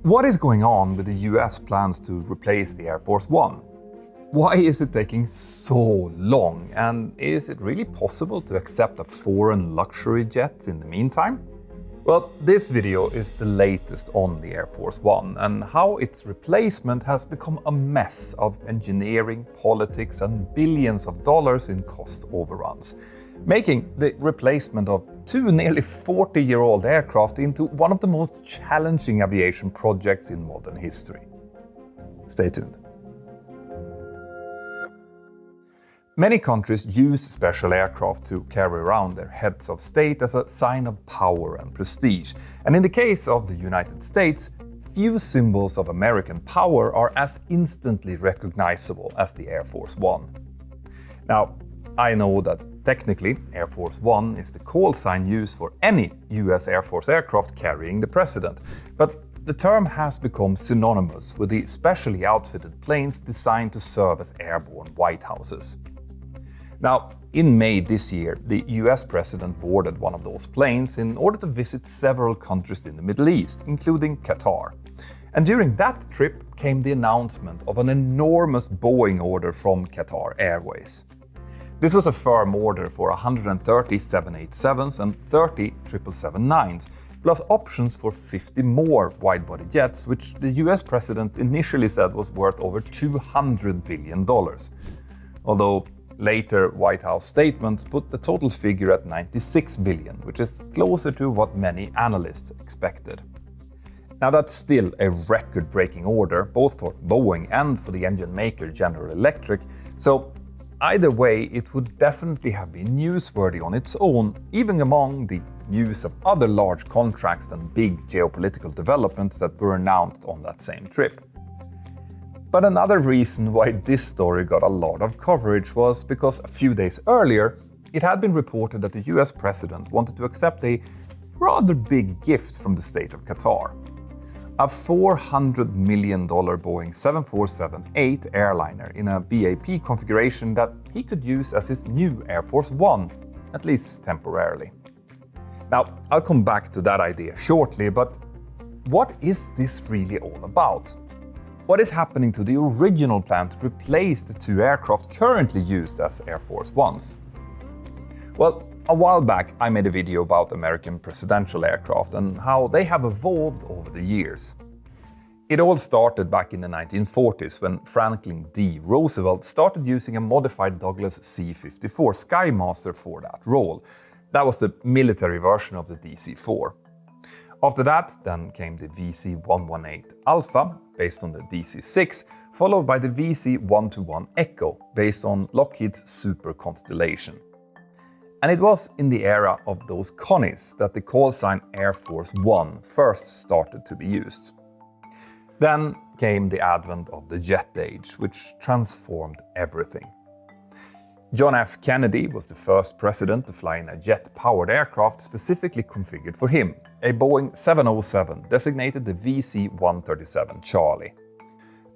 What is going on with the US plans to replace the Air Force One? Why is it taking so long? And is it really possible to accept a foreign luxury jet in the meantime? Well, this video is the latest on the Air Force One and how its replacement has become a mess of engineering, politics and billions of dollars in cost overruns, making the replacement of two nearly 40-year-old aircraft into one of the most challenging aviation projects in modern history. Stay tuned. Many countries use special aircraft to carry around their heads of state as a sign of power and prestige. And in the case of the United States, few symbols of American power are as instantly recognizable as the Air Force One. Now, I know that technically Air Force One is the call sign used for any US Air Force aircraft carrying the president, but the term has become synonymous with the specially outfitted planes designed to serve as airborne White Houses. Now, in May this year, the US president boarded one of those planes in order to visit several countries in the Middle East, including Qatar. And during that trip came the announcement of an enormous Boeing order from Qatar Airways. This was a firm order for 130 787s and 30 777-9s, plus options for 50 more wide-body jets, which the US president initially said was worth over $200 billion. Although later White House statements put the total figure at $96 billion, which is closer to what many analysts expected. Now that's still a record-breaking order, both for Boeing and for the engine maker General Electric, so either way it would definitely have been newsworthy on its own, even among the news of other large contracts and big geopolitical developments that were announced on that same trip. But another reason why this story got a lot of coverage was because a few days earlier, it had been reported that the US president wanted to accept a rather big gift from the state of Qatar. A $400 million Boeing 747-8 airliner in a VIP configuration that he could use as his new Air Force One, at least temporarily. Now, I'll come back to that idea shortly, but what is this really all about? What is happening to the original plan to replace the two aircraft currently used as Air Force Ones? Well, a while back I made a video about American presidential aircraft and how they have evolved over the years. It all started back in the 1940s when Franklin D. Roosevelt started using a modified Douglas C-54 Skymaster for that role. That was the military version of the DC-4. After that, then came the VC-118 Alpha, based on the DC-6, followed by the VC-121 Echo, based on Lockheed's Super Constellation. And it was in the era of those Connies that the call sign Air Force One first started to be used. Then came the advent of the jet age, which transformed everything. John F. Kennedy was the first president to fly in a jet-powered aircraft specifically configured for him, a Boeing 707 designated the VC-137 Charlie.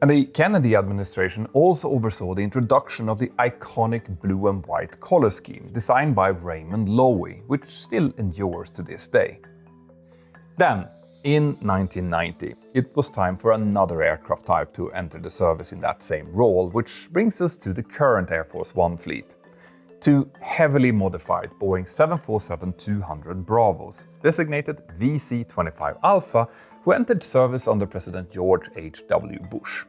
And the Kennedy administration also oversaw the introduction of the iconic blue and white color scheme designed by Raymond Loewy, which still endures to this day. Then, in 1990, it was time for another aircraft type to enter the service in that same role, which brings us to the current Air Force One fleet. Two heavily modified Boeing 747-200 Bravos, designated VC-25 Alpha, who entered service under President George H.W. Bush.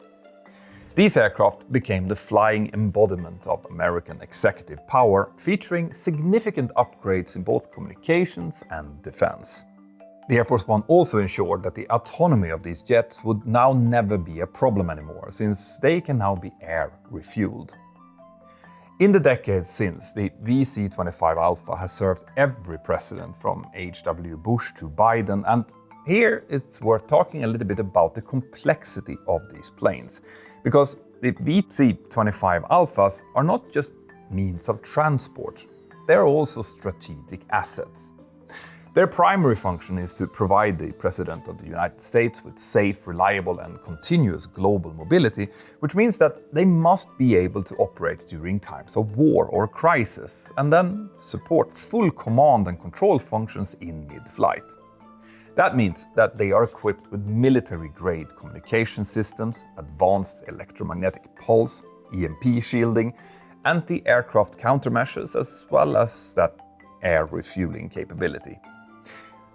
These aircraft became the flying embodiment of American executive power, featuring significant upgrades in both communications and defense. The Air Force One also ensured that the autonomy of these jets would now never be a problem anymore, since they can now be air refueled. In the decades since, the VC-25 Alpha has served every president from H.W. Bush to Biden, and here it's worth talking a little bit about the complexity of these planes, because the VC-25 Alphas are not just means of transport, they're also strategic assets. Their primary function is to provide the President of the United States with safe, reliable and continuous global mobility, which means that they must be able to operate during times of war or crisis, and then support full command and control functions in mid-flight. That means that they are equipped with military-grade communication systems, advanced electromagnetic pulse, EMP shielding, anti-aircraft countermeasures, as well as that air refueling capability.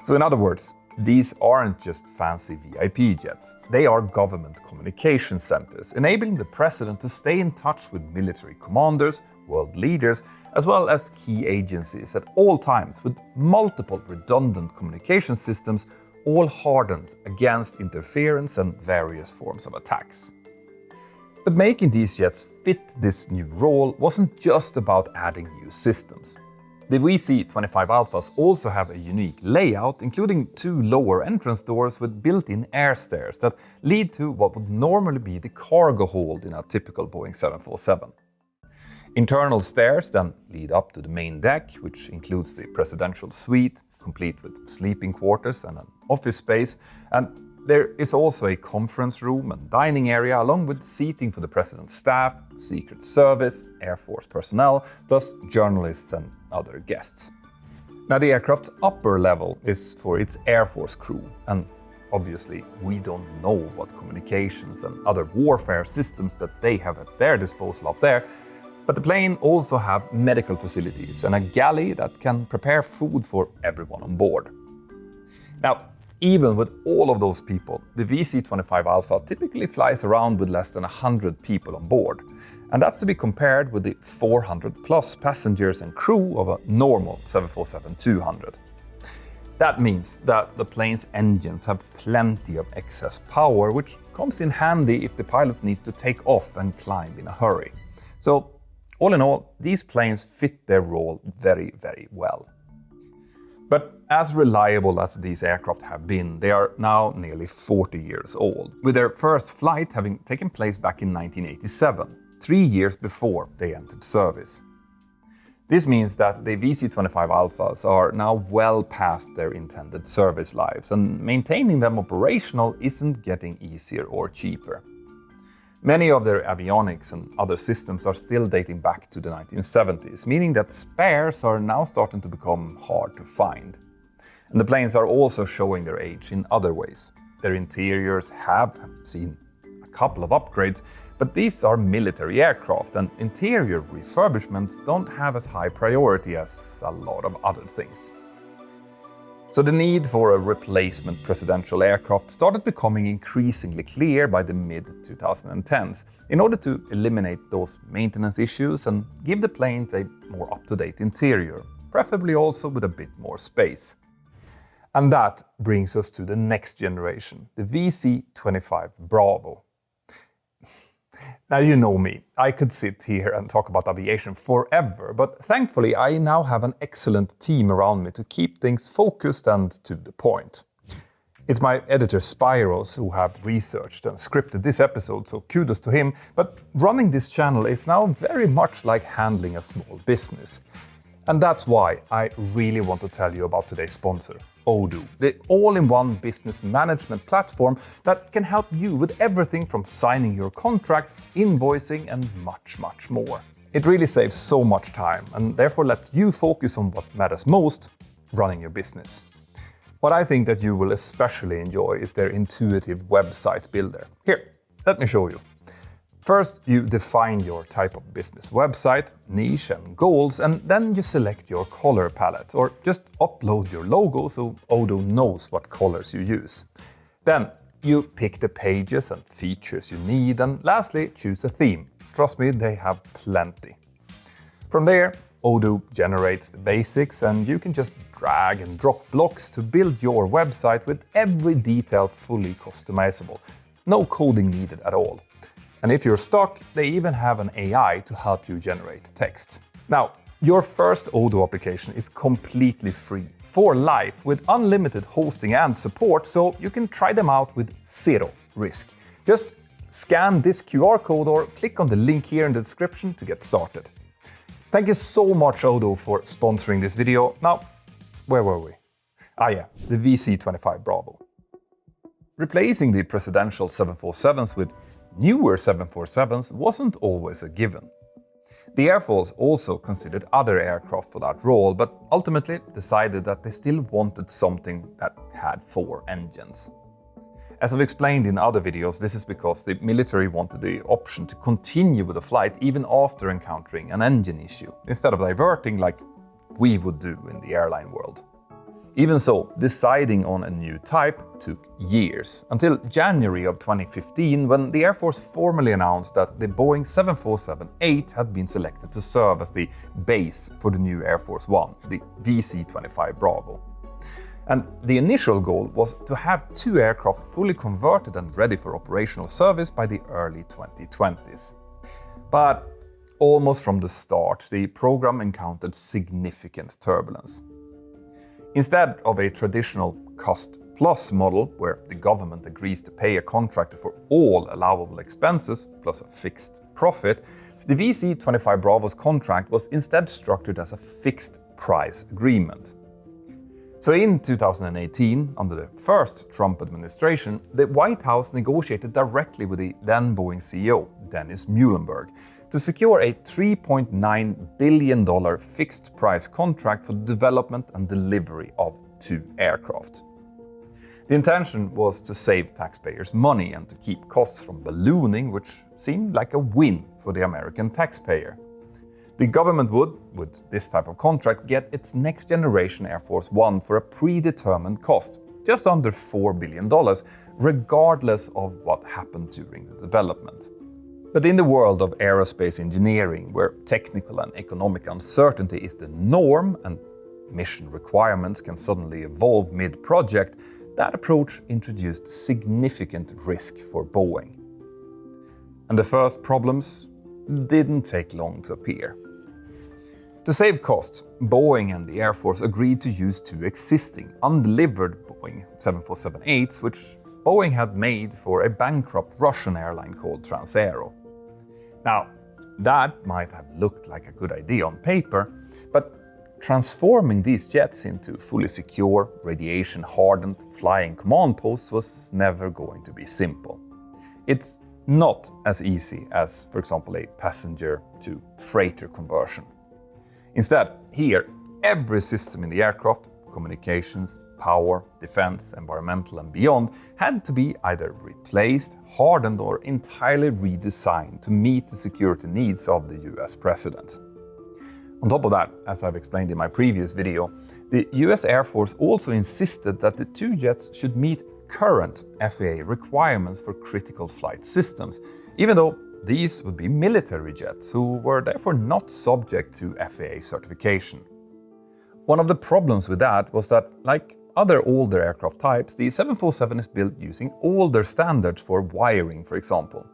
So in other words, these aren't just fancy VIP jets. They are government communication centers, enabling the president to stay in touch with military commanders, world leaders, as well as key agencies at all times with multiple redundant communication systems, all hardened against interference and various forms of attacks. But making these jets fit this new role wasn't just about adding new systems. The VC-25 Alphas also have a unique layout, including 2 lower entrance doors with built-in air stairs that lead to what would normally be the cargo hold in a typical Boeing 747. Internal stairs then lead up to the main deck, which includes the presidential suite, complete with sleeping quarters and an office space, and there is also a conference room and dining area along with seating for the president's staff, Secret Service, Air Force personnel, plus journalists and other guests. Now, the aircraft's upper level is for its Air Force crew, and obviously we don't know what communications and other warfare systems that they have at their disposal up there, but the plane also have medical facilities and a galley that can prepare food for everyone on board. Now, even with all of those people, the VC-25 Alpha typically flies around with less than 100 people on board. And that's to be compared with the 400 plus passengers and crew of a normal 747-200. That means that the plane's engines have plenty of excess power, which comes in handy if the pilots need to take off and climb in a hurry. So, all in all, these planes fit their role very, very well. But as reliable as these aircraft have been, they are now nearly 40 years old, with their first flight having taken place back in 1987, 3 years before they entered service. This means that the VC-25 Alphas are now well past their intended service lives, and maintaining them operational isn't getting easier or cheaper. Many of their avionics and other systems are still dating back to the 1970s, meaning that spares are now starting to become hard to find. And the planes are also showing their age in other ways. Their interiors have seen a couple of upgrades, but these are military aircraft, and interior refurbishments don't have as high priority as a lot of other things. So the need for a replacement presidential aircraft started becoming increasingly clear by the mid-2010s in order to eliminate those maintenance issues and give the planes a more up-to-date interior, preferably also with a bit more space. And that brings us to the next generation, the VC-25 Bravo. Now, you know me, I could sit here and talk about aviation forever, but thankfully I now have an excellent team around me to keep things focused and to the point. It's my editor Spyros who have researched and scripted this episode, so kudos to him, but running this channel is now very much like handling a small business. And that's why I really want to tell you about today's sponsor, Odoo, the all-in-one business management platform that can help you with everything from signing your contracts, invoicing, and much, much more. It really saves so much time and therefore lets you focus on what matters most, running your business. What I think that you will especially enjoy is their intuitive website builder. Here, let me show you. First, you define your type of business website, niche and goals, and then you select your color palette or just upload your logo so Odoo knows what colors you use. Then you pick the pages and features you need, and lastly, choose a theme. Trust me, they have plenty. From there, Odoo generates the basics and you can just drag and drop blocks to build your website with every detail fully customizable. No coding needed at all. And if you're stuck, they even have an AI to help you generate text. Now, your first Odoo application is completely free for life with unlimited hosting and support, so you can try them out with zero risk. Just scan this QR code or click on the link here in the description to get started. Thank you so much, Odoo, for sponsoring this video. Now, where were we? The VC-25 Bravo. Replacing the presidential 747s with newer 747s wasn't always a given. The Air Force also considered other aircraft for that role, but ultimately decided that they still wanted something that had 4 engines. As I've explained in other videos, this is because the military wanted the option to continue with the flight even after encountering an engine issue, instead of diverting like we would do in the airline world. Even so, deciding on a new type took years, until January of 2015, when the Air Force formally announced that the Boeing 747-8 had been selected to serve as the base for the new Air Force One, the VC-25 Bravo. And the initial goal was to have 2 aircraft fully converted and ready for operational service by the early 2020s. But almost from the start, the program encountered significant turbulence. Instead of a traditional cost-plus model, where the government agrees to pay a contractor for all allowable expenses plus a fixed profit, the VC-25 Bravo's contract was instead structured as a fixed-price agreement. So in 2018, under the first Trump administration, the White House negotiated directly with the then Boeing CEO, Dennis Muilenburg, to secure a $3.9 billion fixed-price contract for the development and delivery of 2 aircraft. The intention was to save taxpayers money and to keep costs from ballooning, which seemed like a win for the American taxpayer. The government would, with this type of contract, get its next-generation Air Force One for a predetermined cost, just under $4 billion, regardless of what happened during the development. But in the world of aerospace engineering, where technical and economic uncertainty is the norm and mission requirements can suddenly evolve mid-project, that approach introduced significant risk for Boeing. And the first problems didn't take long to appear. To save costs, Boeing and the Air Force agreed to use 2 existing, undelivered Boeing 747-8s, which Boeing had made for a bankrupt Russian airline called Transaero. Now, that might have looked like a good idea on paper, but transforming these jets into fully secure, radiation-hardened flying command posts was never going to be simple. It's not as easy as, for example, a passenger-to-freighter conversion. Instead, here, every system in the aircraft, communications, power, defense, environmental and beyond, had to be either replaced, hardened or entirely redesigned to meet the security needs of the US president. On top of that, as I've explained in my previous video, the US Air Force also insisted that the 2 jets should meet current FAA requirements for critical flight systems, even though these would be military jets who were therefore not subject to FAA certification. One of the problems with that was that, like other older aircraft types, the 747 is built using older standards for wiring, for example.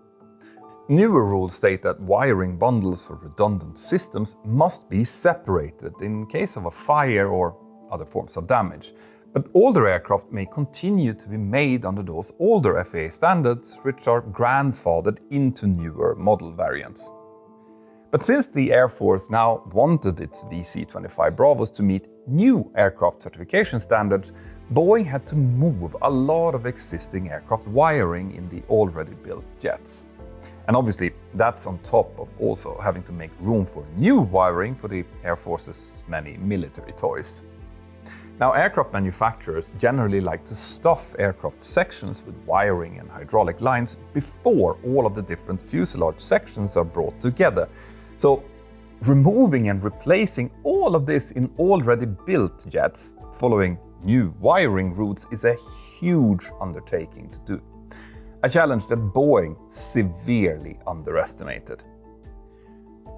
Newer rules state that wiring bundles for redundant systems must be separated in case of a fire or other forms of damage. But older aircraft may continue to be made under those older FAA standards, which are grandfathered into newer model variants. But since the Air Force now wanted its VC-25 Bravos to meet new aircraft certification standards, Boeing had to move a lot of existing aircraft wiring in the already built jets. And obviously, that's on top of also having to make room for new wiring for the Air Force's many military toys. Now, aircraft manufacturers generally like to stuff aircraft sections with wiring and hydraulic lines before all of the different fuselage sections are brought together. So, removing and replacing all of this in already built jets, following new wiring routes, is a huge undertaking to do. A challenge that Boeing severely underestimated.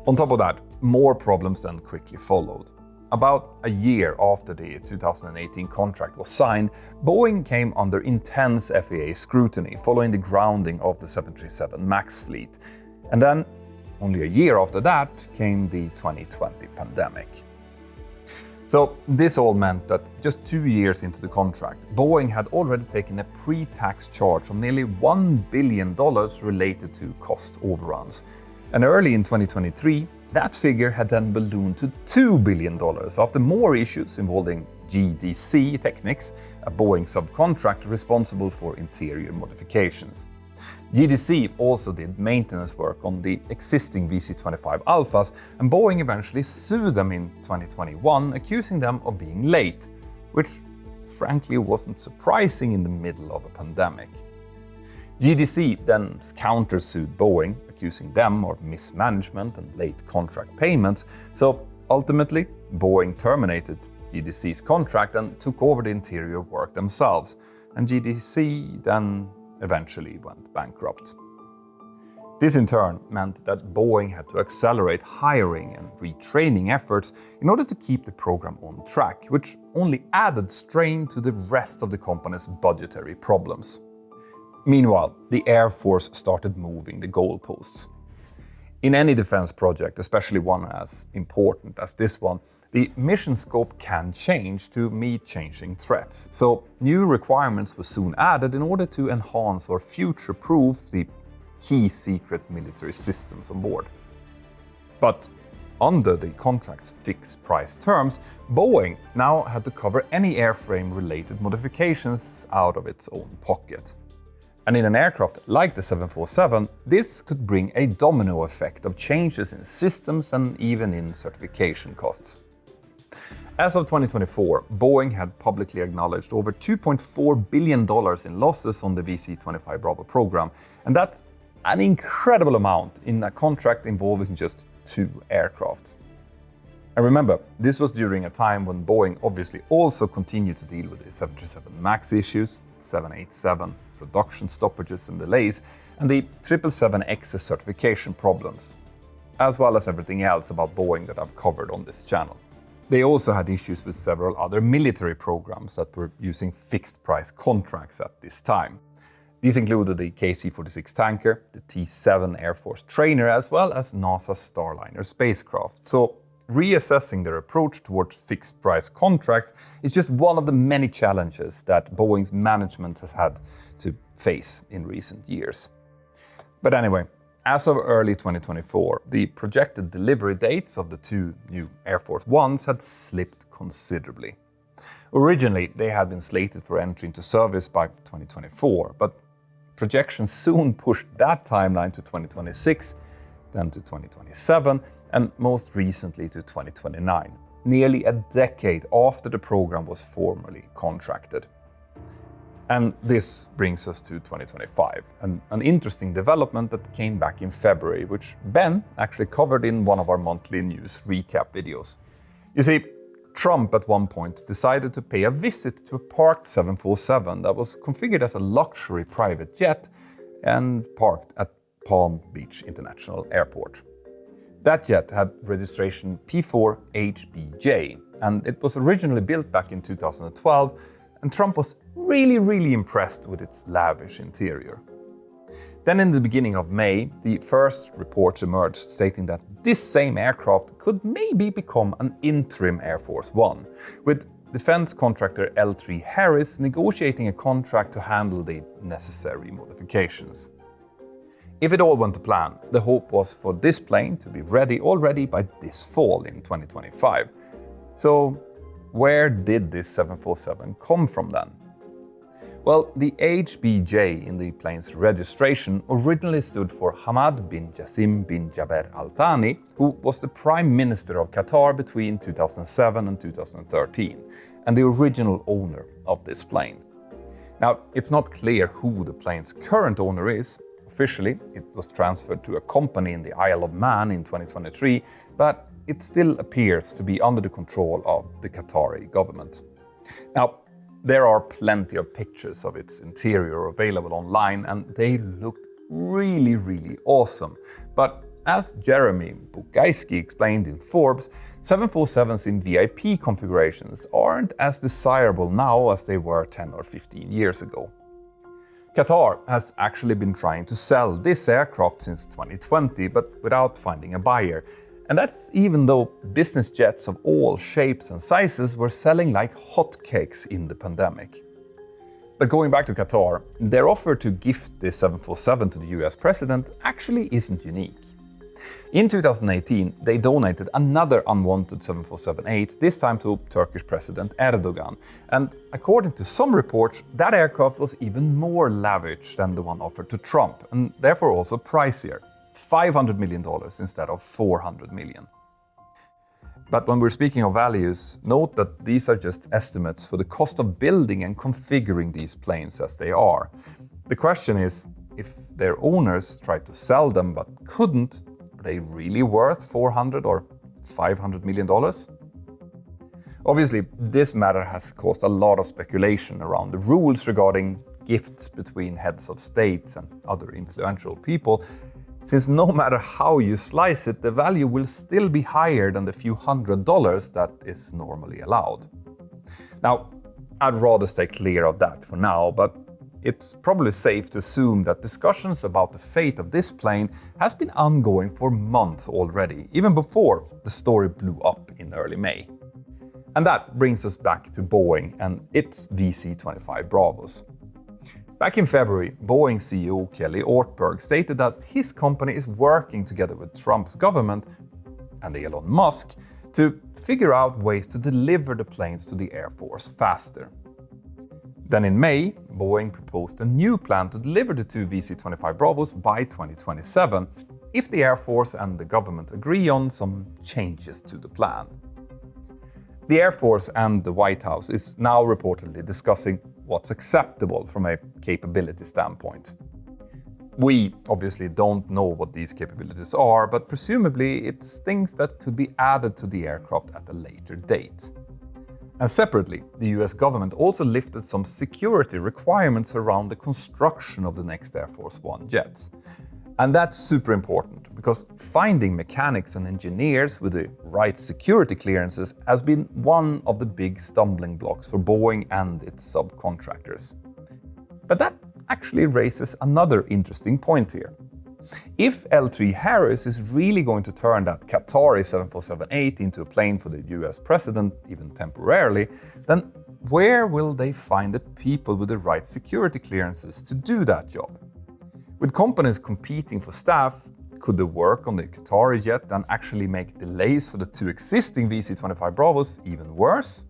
On top of that, more problems then quickly followed. About a year after the 2018 contract was signed, Boeing came under intense FAA scrutiny following the grounding of the 737 MAX fleet. And then, only a year after that, came the 2020 pandemic. So this all meant that just 2 years into the contract, Boeing had already taken a pre-tax charge of nearly $1 billion related to cost overruns. And early in 2023, that figure had then ballooned to $2 billion after more issues involving GDC Technics, a Boeing subcontractor responsible for interior modifications. GDC also did maintenance work on the existing VC-25 Alphas, and Boeing eventually sued them in 2021, accusing them of being late, which frankly wasn't surprising in the middle of a pandemic. GDC then countersued Boeing, accusing them of mismanagement and late contract payments, so ultimately Boeing terminated GDC's contract and took over the interior work themselves, and GDC then eventually went bankrupt. This in turn meant that Boeing had to accelerate hiring and retraining efforts in order to keep the program on track, which only added strain to the rest of the company's budgetary problems. Meanwhile, the Air Force started moving the goalposts. In any defense project, especially one as important as this one, the mission scope can change to meet changing threats. So new requirements were soon added in order to enhance or future-proof the key secret military systems on board. But under the contract's fixed price terms, Boeing now had to cover any airframe-related modifications out of its own pocket. And in an aircraft like the 747, this could bring a domino effect of changes in systems and even in certification costs. As of 2024, Boeing had publicly acknowledged over $2.4 billion in losses on the VC-25 Bravo program, and that's an incredible amount in a contract involving just 2 aircraft. And remember, this was during a time when Boeing obviously also continued to deal with the 737 MAX issues, 787 production stoppages and delays, and the 777X certification problems, as well as everything else about Boeing that I've covered on this channel. They also had issues with several other military programs that were using fixed-price contracts at this time. These included the KC-46 tanker, the T-7 Air Force trainer, as well as NASA's Starliner spacecraft. So reassessing their approach towards fixed-price contracts is just one of the many challenges that Boeing's management has had to face in recent years. But anyway, as of early 2024, the projected delivery dates of the 2 new Air Force Ones had slipped considerably. Originally, they had been slated for entry into service by 2024, but projections soon pushed that timeline to 2026, then to 2027, and most recently to 2029, nearly a decade after the program was formally contracted. And this brings us to 2025, and an interesting development that came back in February, which Ben actually covered in one of our monthly news recap videos. You see, Trump at one point decided to pay a visit to a parked 747 that was configured as a luxury private jet and parked at Palm Beach International Airport. That jet had registration P4HBJ, and it was originally built back in 2012, and Trump was really impressed with its lavish interior. Then in the beginning of May, the first reports emerged stating that this same aircraft could maybe become an interim Air Force One, with defense contractor L3 Harris negotiating a contract to handle the necessary modifications. If it all went to plan, the hope was for this plane to be ready already by this fall in 2025. So where did this 747 come from then? Well, the HBJ in the plane's registration originally stood for Hamad bin Jassim bin Jaber Al Thani, who was the Prime Minister of Qatar between 2007 and 2013, and the original owner of this plane. Now, it's not clear who the plane's current owner is. Officially, it was transferred to a company in the Isle of Man in 2023, but it still appears to be under the control of the Qatari government. Now, there are plenty of pictures of its interior available online, and they look really awesome. But as Jeremy Bukaiski explained in Forbes, 747s in VIP configurations aren't as desirable now as they were 10 or 15 years ago. Qatar has actually been trying to sell this aircraft since 2020, but without finding a buyer. And that's even though business jets of all shapes and sizes were selling like hotcakes in the pandemic. But going back to Qatar, their offer to gift this 747 to the US president actually isn't unique. In 2018, they donated another unwanted 747-8, this time to Turkish President Erdogan. And according to some reports, that aircraft was even more lavish than the one offered to Trump, and therefore also pricier. $500 million instead of $400 million. But when we're speaking of values, note that these are just estimates for the cost of building and configuring these planes as they are. The question is, if their owners tried to sell them but couldn't, are they really worth $400 or $500 million? Obviously, this matter has caused a lot of speculation around the rules regarding gifts between heads of states and other influential people, since no matter how you slice it, the value will still be higher than the few $100s that is normally allowed. Now, I'd rather stay clear of that for now, but it's probably safe to assume that discussions about the fate of this plane has been ongoing for months already, even before the story blew up in early May. And that brings us back to Boeing and its VC-25 Bravos. Back in February, Boeing CEO Kelly Ortberg stated that his company is working together with Trump's government and Elon Musk to figure out ways to deliver the planes to the Air Force faster. Then in May, Boeing proposed a new plan to deliver the two VC-25 Bravos by 2027, if the Air Force and the government agree on some changes to the plan. The Air Force and the White House is now reportedly discussing what's acceptable from a capability standpoint. We obviously don't know what these capabilities are, but presumably it's things that could be added to the aircraft at a later date. And separately, the US government also lifted some security requirements around the construction of the next Air Force One jets. And that's super important, because finding mechanics and engineers with the right security clearances has been one of the big stumbling blocks for Boeing and its subcontractors. But that actually raises another interesting point here. If L3Harris is really going to turn that Qatari 747-8 into a plane for the US president, even temporarily, then where will they find the people with the right security clearances to do that job? With companies competing for staff, could the work on the Qatar Jet and actually make delays for the two existing VC-25 Bravos even worse?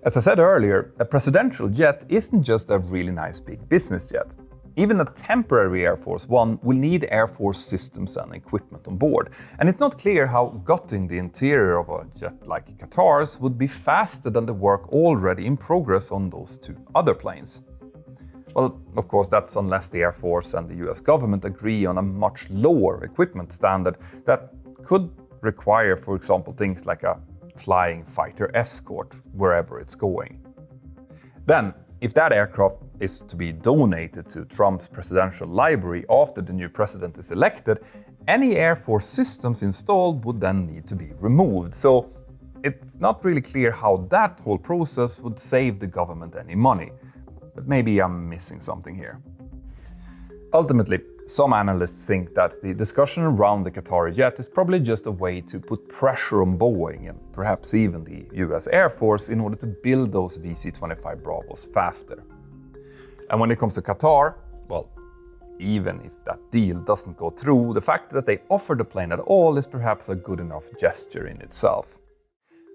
As I said earlier, a presidential jet isn't just a really nice big business jet. Even a temporary Air Force One will need Air Force systems and equipment on board, and it's not clear how gutting the interior of a jet like Qatar's would be faster than the work already in progress on those two other planes. Well, of course, that's unless the Air Force and the US government agree on a much lower equipment standard that could require, for example, things like a flying fighter escort wherever it's going. Then, if that aircraft is to be donated to Trump's presidential library after the new president is elected, any Air Force systems installed would then need to be removed. So it's not really clear how that whole process would save the government any money. But maybe I'm missing something here. Ultimately, some analysts think that the discussion around the Qatar Jet is probably just a way to put pressure on Boeing and perhaps even the US Air Force in order to build those VC-25 Bravos faster. And when it comes to Qatar, well, even if that deal doesn't go through, the fact that they offer the plane at all is perhaps a good enough gesture in itself.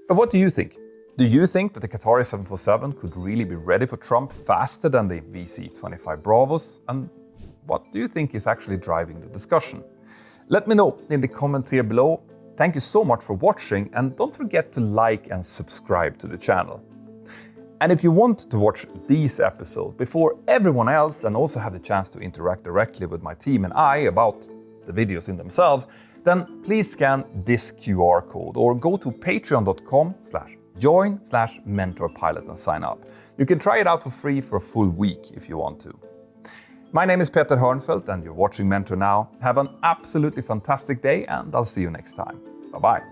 But what do you think? Do you think that the Qatari 747 could really be ready for Trump faster than the VC-25 Bravos? And what do you think is actually driving the discussion? Let me know in the comments here below. Thank you so much for watching, and don't forget to like and subscribe to the channel. And if you want to watch these episodes before everyone else and also have the chance to interact directly with my team and I about the videos in themselves, then please scan this QR code or go to patreon.com/join/mentorpilot and sign up. You can try it out for free for a full week if you want to. My name is Peter Hörnfeldt and you're watching Mentor now. Have an absolutely fantastic day and I'll see you next time. Bye-bye.